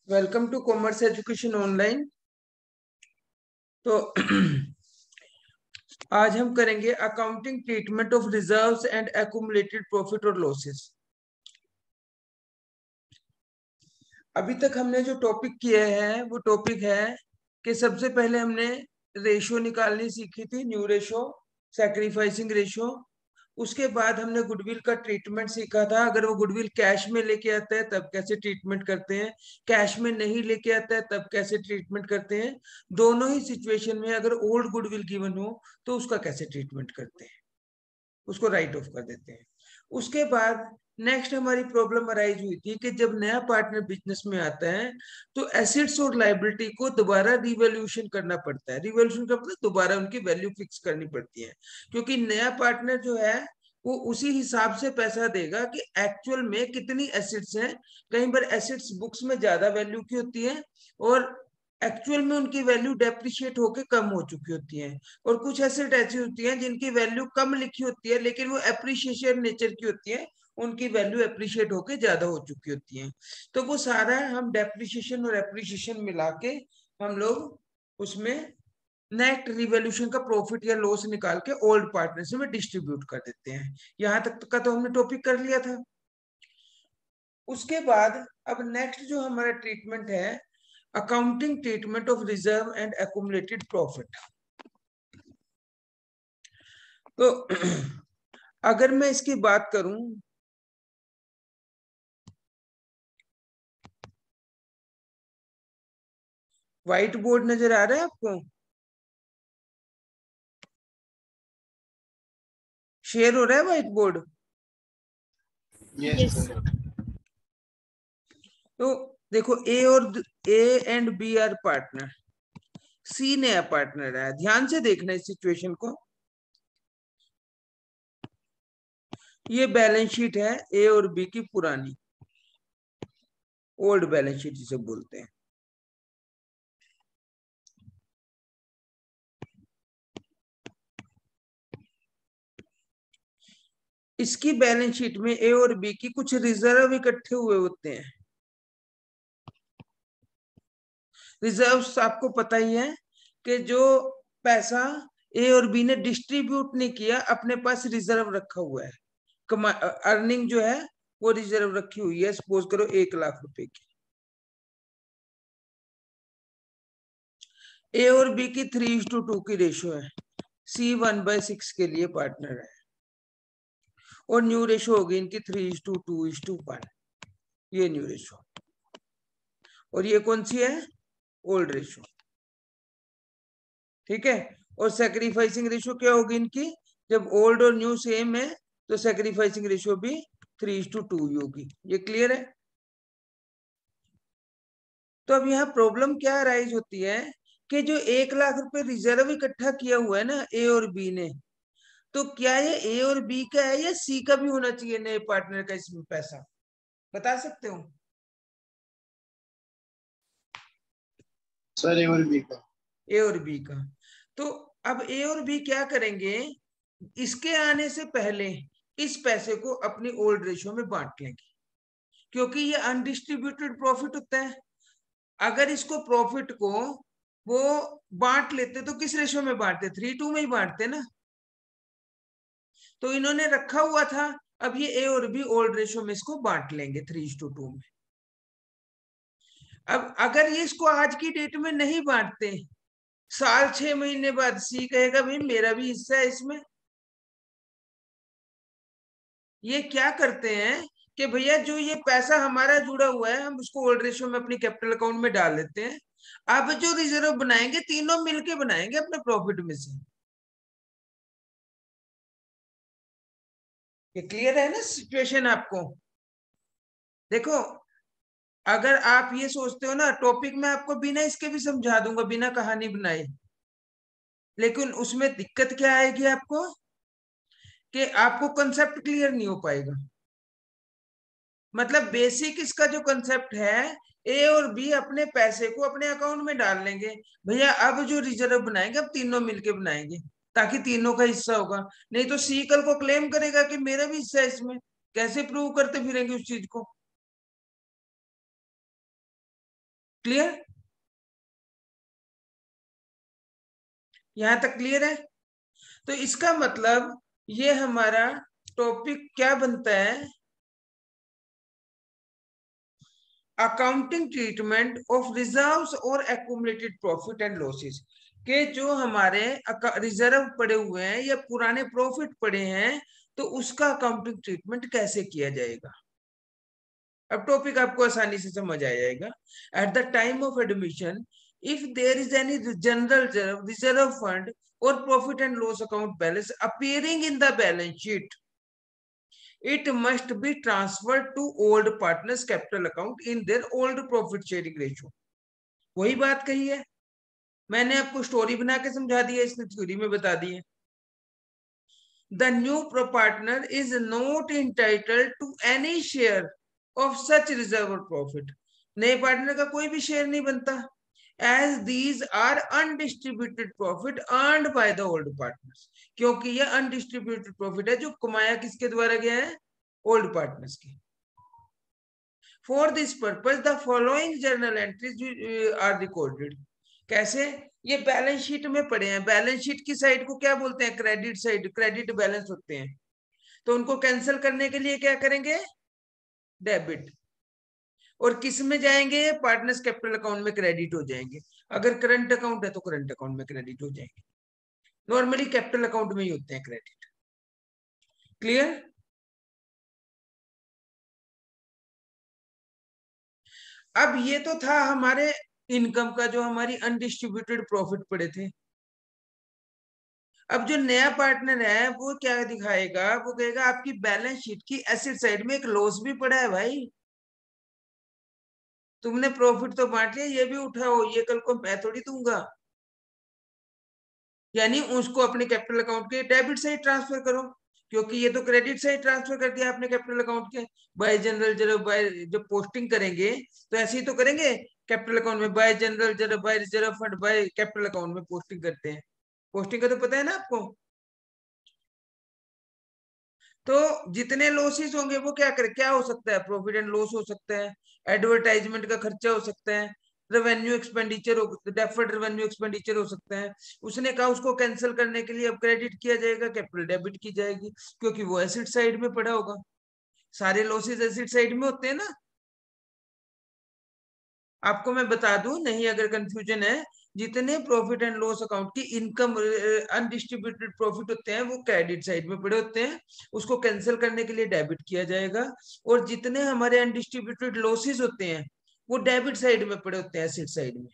Welcome to commerce education online. तो आज हम करेंगे accounting treatment of reserves and accumulated profit और लॉसेस। अभी तक हमने जो टॉपिक किए हैं वो टॉपिक है कि सबसे पहले हमने रेशो निकालनी सीखी थी, न्यू रेशो, सैक्रिफाइसिंग रेशो। उसके बाद हमने गुडविल का ट्रीटमेंट सीखा था। अगर वो गुडविल कैश में लेके आता है तब कैसे ट्रीटमेंट करते हैं, कैश में नहीं लेके आता है तब कैसे ट्रीटमेंट करते हैं। दोनों ही सिचुएशन में अगर ओल्ड गुडविल गिवन हो तो उसका कैसे ट्रीटमेंट करते हैं, उसको राइट ऑफ कर देते हैं। उसके बाद नेक्स्ट हमारी प्रॉब्लम अराइज हुई थी कि जब नया पार्टनर बिजनेस में आता है तो एसेट्स और लाइबिलिटी को दोबारा रिवैल्यूएशन करना पड़ता है। रिवैल्यूएशन का मतलब दोबारा उनकी वैल्यू फिक्स करनी पड़ती है, क्योंकि नया पार्टनर जो है वो उसी हिसाब से पैसा देगा कि एक्चुअल में कितनी एसेट्स हैं। कई बार एसेट्स बुक्स में ज्यादा वैल्यू की होती है और एक्चुअल में उनकी वैल्यू डेप्रिशिएट होके कम हो चुकी होती है। और कुछ एसेट ऐसी होती हैं जिनकी वैल्यू कम लिखी होती है लेकिन वो एप्रिशिएशन नेचर की होती है, उनकी वैल्यू एप्रिशिएट होके ज्यादा हो चुकी होती है। तो वो सारा हम डेप्रिशिएशन और एप्रिशिएशन मिला के हम लोग उसमें नेट रिवॉल्यूशन का प्रॉफिट या लॉस निकाल के ओल्ड पार्टनर में डिस्ट्रीब्यूट कर देते हैं। यहां तक का तो हमने टॉपिक कर लिया था। उसके बाद अब नेक्स्ट जो हमारा ट्रीटमेंट है, accounting treatment of reserve and accumulated profit. तो अगर मैं इसकी बात करूं, व्हाइट बोर्ड नजर आ रहा है आपको? शेयर हो रहा है व्हाइट बोर्ड? Yes Yes. तो देखो, A and B are partner, C नया पार्टनर है। ध्यान से देखना इस सिचुएशन को। ये बैलेंस शीट है ए और बी की पुरानी, ओल्ड बैलेंस शीट जिसे बोलते हैं। इसकी बैलेंस शीट में ए और बी की कुछ रिजर्व इकट्ठे हुए होते हैं। रिजर्व्स आपको पता ही है कि जो पैसा ए और बी ने डिस्ट्रीब्यूट नहीं किया, अपने पास रिजर्व रखा हुआ है। अर्निंग जो है वो रिजर्व रखी हुई है। सपोज करो 1,00,000 रुपए की। ए और बी की 3:2 की रेशियो है। सी 1/6 के लिए पार्टनर है और न्यू रेशियो होगी इनकी 3:2:1। ये न्यू रेशियो। और ये कौन सी है? Old ratio. ठीक है। और सैक्रिफाइसिंग रेशियो क्या होगी इनकी? जब ओल्ड और न्यू सेम है तो सैक्रिफाइसिंग रेशियो भी 3:2 ही होगी। ये क्लियर है? तो अब यहाँ प्रॉब्लम क्या अराइज होती है कि जो 1,00,000 रुपए रिजर्व इकट्ठा किया हुआ है ना ए और बी ने, तो क्या ये ए और बी का है या सी का भी होना चाहिए नए पार्टनर का इसमें पैसा? बता सकते हो? सर ए और बी का। ए और बी का। तो अब ए और बी क्या करेंगे, इसके आने से पहले इस पैसे को अपनी ओल्ड रेशियो में बांट लेंगे, क्योंकि ये अनडिस्ट्रीब्यूटेड प्रॉफिट होता है। अगर इसको प्रॉफिट को वो बांट लेते तो किस रेशियो में बांटते? 3:2 में ही बांटते ना। तो इन्होंने रखा हुआ था, अब ये ए और बी ओल्ड रेशियो में इसको बांट लेंगे 3:2 में। अब अगर ये इसको आज की डेट में नहीं बांटते, साल 6 महीने बाद सी कहेगा भाई मेरा भी हिस्सा है इसमें। ये क्या करते हैं कि भैया जो ये पैसा हमारा जुड़ा हुआ है हम उसको ओल्ड रेशियो में अपनी कैपिटल अकाउंट में डाल देते हैं। अब जो रिजर्व बनाएंगे तीनों मिलके बनाएंगे अपने प्रॉफिट में से। ये क्लियर है ना सिचुएशन आपको? देखो, अगर आप ये सोचते हो ना टॉपिक में आपको बिना इसके भी समझा दूंगा, बिना कहानी बनाए, लेकिन उसमें दिक्कत क्या आएगी आपको कि आपको कंसेप्ट क्लियर नहीं हो पाएगा। मतलब बेसिक इसका जो कंसेप्ट है, ए और बी अपने पैसे को अपने अकाउंट में डाल लेंगे। भैया अब जो रिजर्व बनाएंगे अब तीनों मिलके बनाएंगे ताकि तीनों का हिस्सा होगा। नहीं तो सी कल को क्लेम करेगा कि मेरा भी हिस्सा है इसमें। कैसे प्रूव करते फिरेंगे उस चीज को? क्लियर? यहां तक क्लियर है? तो इसका मतलब ये हमारा टॉपिक क्या बनता है, अकाउंटिंग ट्रीटमेंट ऑफ रिजर्व्स और एक्यूमुलेटेड प्रॉफिट एंड लॉसेस, के जो हमारे रिजर्व पड़े हुए हैं या पुराने प्रॉफिट पड़े हैं, तो उसका अकाउंटिंग ट्रीटमेंट कैसे किया जाएगा। अब टॉपिक आपको आसानी से समझ आ जाएगा। At the time of admission, if there is any general reserve fund और profit and loss account balance appearing in the balance sheet, it must be transferred to old partners capital account in their old profit sharing ratio। वही बात कही है, मैंने आपको story बना के समझा दी है, इसने थ्योरी में बता दी है। The new partner is not entitled to any share of such reserve or profit। नए पार्टनर का कोई भी शेयर नहीं बनता, as these are undistributed profit earned by the old partners, क्योंकि ये अनडिस्ट्रीब्यूटेड प्रॉफिट है जो कमाया किसके द्वारा गया है, ओल्ड पार्टनर्स के। For this purpose, the following journal entries are recorded। कैसे? ये बैलेंस शीट में पड़े हैं। बैलेंस शीट की साइड को क्या बोलते हैं, क्रेडिट साइड, क्रेडिट बैलेंस होते हैं। तो उनको कैंसिल करने के लिए क्या करेंगे, डेबिट। और किस में जाएंगे, पार्टनर्स कैपिटल अकाउंट में क्रेडिट हो जाएंगे। अगर करंट अकाउंट है तो करंट अकाउंट में क्रेडिट हो जाएंगे। नॉर्मली कैपिटल अकाउंट में ही होते हैं क्रेडिट। क्लियर? अब ये तो था हमारे इनकम का, जो हमारी अनडिस्ट्रीब्यूटेड प्रॉफिट पड़े थे। अब जो नया पार्टनर है वो क्या दिखाएगा, वो कहेगा आपकी बैलेंस शीट की एसेट साइड में एक लॉस भी पड़ा है भाई, तुमने प्रॉफिट तो बांट लिया, ये भी उठाओ, ये कल को मैं थोड़ी दूंगा। यानी उसको अपने कैपिटल अकाउंट के डेबिट साइड ट्रांसफर करो, क्योंकि ये तो क्रेडिट साइड ट्रांसफर कर दिया आपने कैपिटल अकाउंट के। बाय जनरल जब बाय जब पोस्टिंग करेंगे तो ऐसे ही तो करेंगे, कैपिटल अकाउंट में बाय जनरल जब by reserve fund by capital account में पोस्टिंग करते हैं। पोस्टिंग का तो पता है ना आपको। तो जितने लॉसेस होंगे वो क्या करे, क्या हो सकता है, प्रॉफिट एंड लॉस हो सकता है, एडवर्टाइजमेंट का खर्चा हो सकता है, रेवेन्यू एक्सपेंडिचर हो, डेफर्ड रेवेन्यू एक्सपेंडिचर हो सकता है। उसने कहा उसको कैंसिल करने के लिए अब क्रेडिट किया जाएगा, कैपिटल डेबिट की जाएगी, क्योंकि वो एसिड साइड में पड़ा होगा। सारे लॉसेस एसिड साइड में होते हैं ना। आपको मैं बता दूं, नहीं अगर कंफ्यूजन है, जितने प्रॉफिट एंड लॉस अकाउंट की इनकम अनडिस्ट्रीब्यूटेड प्रॉफिट होते हैं वो क्रेडिट साइड में पड़े होते हैं, उसको कैंसिल करने के लिए डेबिट किया जाएगा। और जितने हमारे अनडिस्ट्रीब्यूटेड लॉसेस होते हैं वो डेबिट साइड में पड़े होते हैं, एसेट साइड में।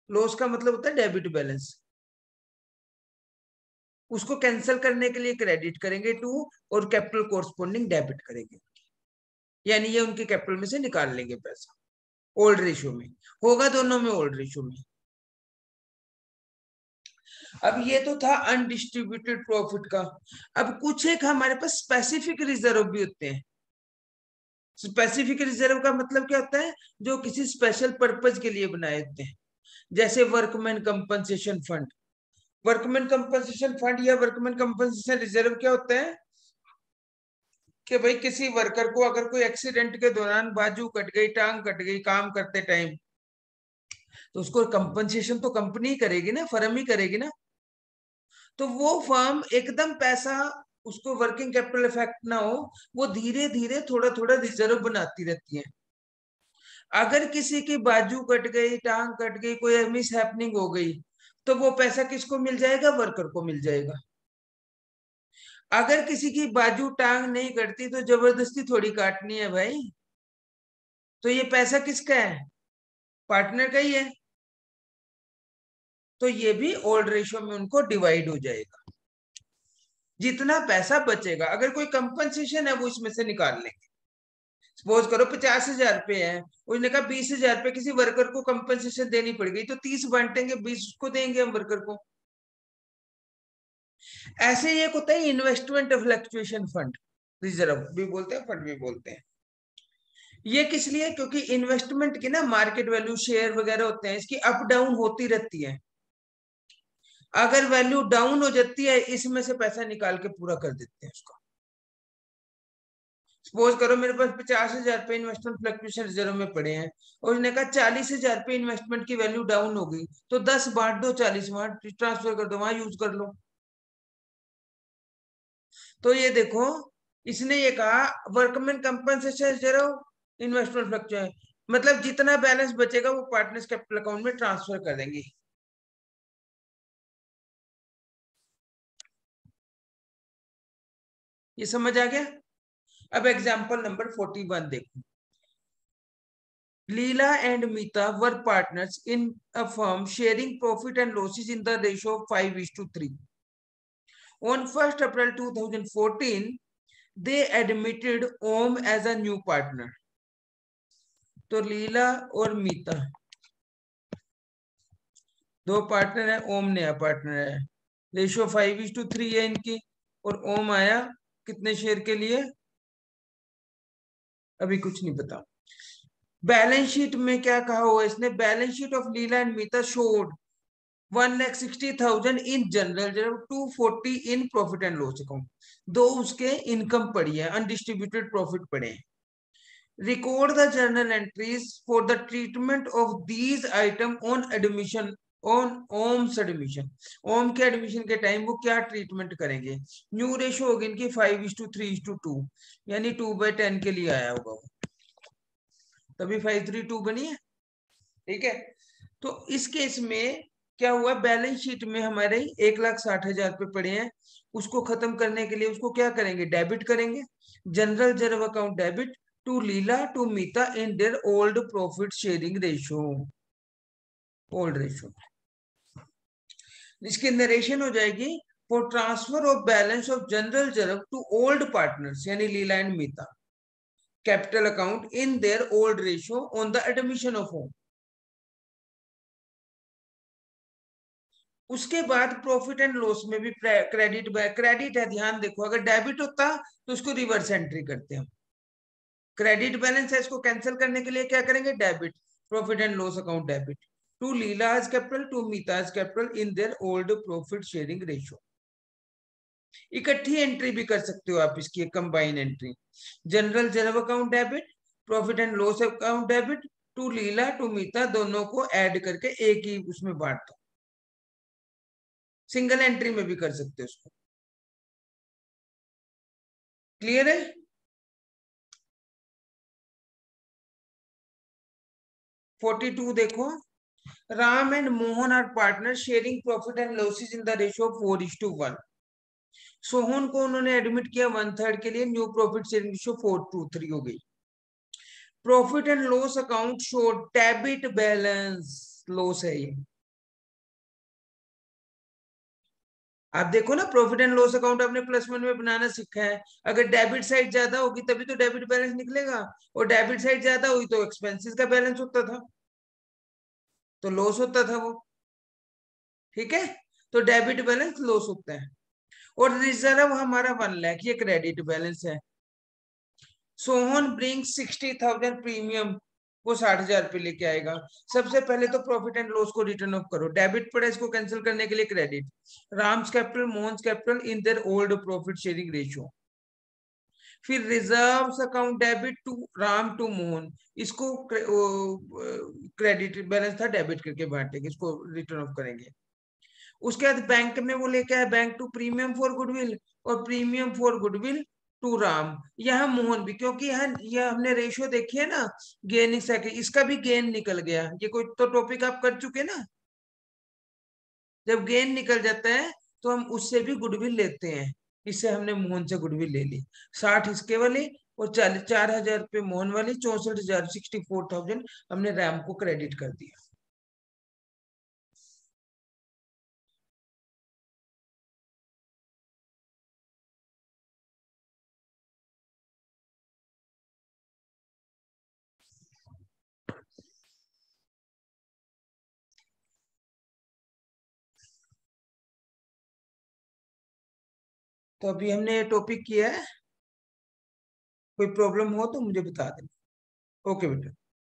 लॉस का मतलब होता है डेबिट बैलेंस, उसको कैंसिल करने के लिए क्रेडिट करेंगे टू, और कैपिटल कोरस्पोंडिंग डेबिट करेंगे, यानी ये उनके कैपिटल में से निकाल लेंगे पैसा। ओल्ड रेशियो में होगा, दोनों में ओल्ड रेशियो में। अब ये तो था अनडिस्ट्रीब्यूटेड प्रॉफिट का। अब कुछ एक हमारे पास स्पेसिफिक रिजर्व भी होते हैं। स्पेसिफिक रिजर्व का मतलब क्या होता है, जो किसी स्पेशल पर्पज के लिए बनाए होते हैं, जैसे workman compensation fund. Workman compensation fund या वर्कमैन कंपनसेशन रिजर्व क्या होता है कि भाई किसी वर्कर को अगर कोई एक्सीडेंट के दौरान बाजू कट गई, टांग कट गई काम करते टाइम, तो उसको कंपनसेशन तो कंपनी ही करेगी ना, फर्म ही करेगी ना। तो वो फर्म एकदम पैसा, उसको वर्किंग कैपिटल इफेक्ट ना हो, वो धीरे धीरे थोड़ा थोड़ा रिजर्व बनाती रहती है। अगर किसी की बाजू कट गई, टांग कट गई, कोई मिस हैपनिंग हो गई, तो वो पैसा किसको मिल जाएगा, वर्कर को मिल जाएगा। अगर किसी की बाजू टांग नहीं कटती तो जबरदस्ती थोड़ी काटनी है भाई, तो ये पैसा किसका है, पार्टनर का ही है। तो ये भी ओल्ड रेशियो में उनको डिवाइड हो जाएगा। जितना पैसा बचेगा, अगर कोई कंपनसेशन है वो इसमें से निकाल लेंगे। सपोज करो 50,000 रुपए है, उसने कहा 20,000 रुपए किसी वर्कर को कंपनसेशन देनी पड़ गई, तो 30 बांटेंगे, 20 उसको देंगे हम वर्कर को। ऐसे ही एक होता है इन्वेस्टमेंट फ्लक्चुएशन फंड, रिजर्व भी बोलते हैं, फंड भी बोलते हैं। ये किस लिए, क्योंकि इन्वेस्टमेंट की ना मार्केट वैल्यू, शेयर वगैरह होते हैं, इसकी अप डाउन होती रहती है। अगर वैल्यू डाउन हो जाती है, इसमें से पैसा निकाल के पूरा कर देते हैं उसका। सपोज करो मेरे पास 50,000 रुपए इन्वेस्टमेंट फ्लक्चुएशन रिजर्व में पड़े हैं और उसने कहा 40,000 रुपए इन्वेस्टमेंट की वैल्यू डाउन हो गई, तो 10 बांट दो, 40 वहां ट्रांसफर कर दो, वहां यूज कर लो। तो ये देखो, इसने ये कहा workman compensation reserve investment fluctuation, मतलब जितना बैलेंस बचेगा वो पार्टनर्स कैपिटल अकाउंट में ट्रांसफर कर देंगे। ये समझ आ गया? अब एग्जांपल नंबर 41 देखो। Leela and Mita were partners in a firm sharing profit and losses in the ratio of 5:3. On 1st April 2014, they admitted Om as a new partner. तो लीला और मीता दो पार्टनर है, ओम नया पार्टनर है, रेशियो 5:3 है इनकी, और ओम आया कितने शेयर के लिए अभी कुछ नहीं पता। बैलेंस शीट में क्या कहा हुआ इसने, balance sheet of Leela and Meeta showed 1,60,000 in general reserve, 240 in profit and loss account. दो उसके इनकम पड़ी है, अनडिस्ट्रीब्यूटेड प्रॉफिट पड़े हैं। Record the journal entries for the treatment of these item on admission, on Om's admission. Om के एडमिशन के time वो क्या ट्रीटमेंट करेंगे। न्यू रेशो होगी इनकी 5:3:2, यानी 2/10 के लिए आया होगा वो, तभी 5:3:2 बनी है। ठीक है, तो इस केस में क्या हुआ, बैलेंस शीट में हमारे 1,60,000 रुपए पड़े हैं, उसको खत्म करने के लिए उसको क्या करेंगे, डेबिट करेंगे। General reserve account debit to Leela to Meeta in their old profit sharing ratio, old ratio. इसकी नरेशन हो जाएगी for transfer of balance of general reserve to old partners यानी Leela and Meeta capital account in their old ratio on the admission of Om. उसके बाद profit and loss में भी credit credit है, ध्यान देखो, अगर डेबिट होता तो उसको रिवर्स एंट्री करते हैं। क्रेडिट बैलेंस है, इसको कैंसिल करने के लिए क्या करेंगे, debit, profit and loss account debit to Leela's capital to Meeta's capital in their old profit sharing ratio. इकट्ठी एंट्री भी कर सकते हो आप इसकी, combine entry, general reserve account debit, profit and loss account debit to Leela to Meeta, दोनों को ऐड करके एक ही उसमें बांट दो। सिंगल एंट्री में भी कर सकते हो उसको। क्लियर है? फोर्टी टू देखो, Ram and Mohan are partner sharing profit and losses in the ratio 4:1। Sohan को उन्होंने एडमिट किया 1/3 के लिए, न्यू प्रॉफिट शेयरिंग रेशियो 4:3 हो गई। Profit and loss account show debit balance, loss है ये। आप देखो ना, प्रॉफिट एंड लॉस अकाउंट आपने +1 में बनाना सीखा है, अगर डेबिट साइड ज्यादा होगी तभी तो डेबिट बैलेंस निकलेगा, और डेबिट साइड ज्यादा हुई तो एक्सपेंसेस का बैलेंस होता था, तो लॉस होता था वो। ठीक है, तो डेबिट बैलेंस लॉस होता है। और रिजर्व हमारा 1 लाख, ये क्रेडिट बैलेंस है। सोहन ब्रिंग 60,000 प्रीमियम, वो 60,000 रुपये लेके आएगा। सबसे पहले तो प्रॉफिट एंड लॉस को रिटर्न ऑफ करो, डेबिट पड़ा, इसको कैंसिल करने के लिए credit, Ram's capital Mohan capital in their old profit sharing ratio. फिर reserve account debit to Ram to Mohan, इसको क्रेडिट बैलेंस था, डेबिट करके बांटेंगे, इसको रिटर्न ऑफ करेंगे। उसके बाद बैंक में वो लेके आया bank to premium for goodwill, और premium for goodwill to Ram, यहाँ मोहन भी, क्योंकि यहाँ यह हमने रेशियो देखी है ना, गेन इसका भी गेन निकल गया, ये कोई तो टॉपिक आप कर चुके ना। जब गेन निकल जाता है तो हम उससे भी गुडविल लेते हैं, इससे हमने मोहन से गुडविल ले ली, 60 इसके वाली और 4,000 रुपये मोहन वाली, 64,000 64,000 हमने रैम को क्रेडिट कर दिया। तो अभी हमने ये टॉपिक किया है, कोई प्रॉब्लम हो तो मुझे बता देना। ओके बेटा।